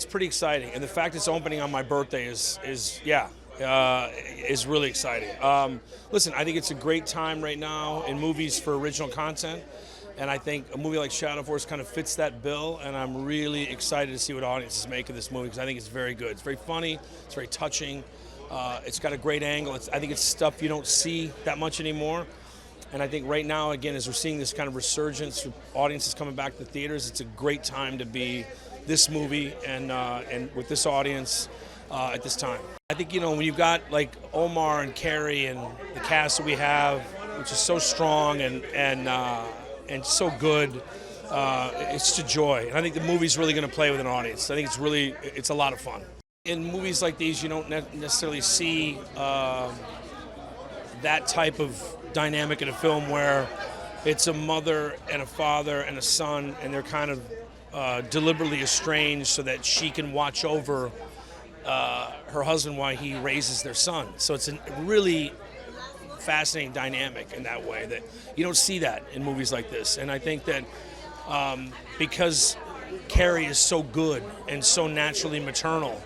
it's pretty exciting, and the fact it's opening on my birthday is really exciting. Listen, I think it's a great time right now in movies for original content, and I think a movie like Shadow Force kind of fits that bill, and I'm really excited to see what audiences make of this movie because I think it's very good. It's very funny, it's very touching, it's got a great angle. I think it's stuff you don't see that much anymore. And I think right now, again, as we're seeing this kind of resurgence, audiences coming back to the theaters, it's a great time to be this movie and with this audience at this time. I think, when you've got like Omar and Carrie and the cast that we have, which is so strong and so good, it's just a joy. And I think the movie's really going to play with an audience. I think it's a lot of fun. In movies like these, you don't necessarily see that type of dynamic in a film where it's a mother and a father and a son, and they're kind of deliberately estranged so that she can watch over her husband while he raises their son. So it's a really fascinating dynamic in that way that you don't see that in movies like this. And I think that because Carrie is so good and so naturally maternal,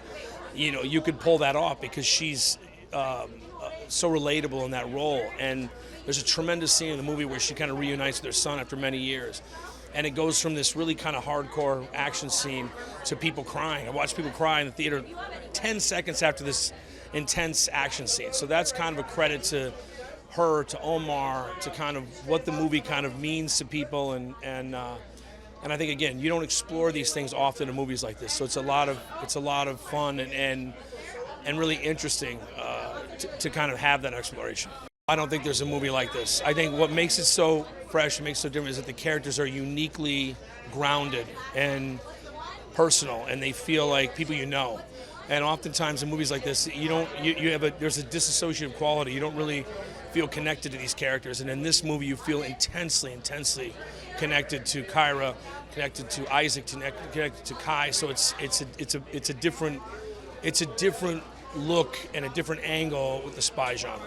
you could pull that off because she's so relatable in that role. And there's a tremendous scene in the movie where she kind of reunites with her son after many years. And it goes from this really kind of hardcore action scene to people crying. I watched people cry in the theater 10 seconds after this intense action scene. So that's kind of a credit to her, to Omar, to kind of what the movie kind of means to people. And I think, again, you don't explore these things often in movies like this. So it's a lot of fun and really interesting to kind of have that exploration. I don't think there's a movie like this. I think what makes it so fresh and makes it so different is that the characters are uniquely grounded and personal, and they feel like people you know. And oftentimes in movies like this, there's a disassociative quality. You don't really feel connected to these characters. And in this movie, you feel intensely connected to Kyra, connected to Isaac, connected to Kai. So it's a different look and a different angle with the spy genre.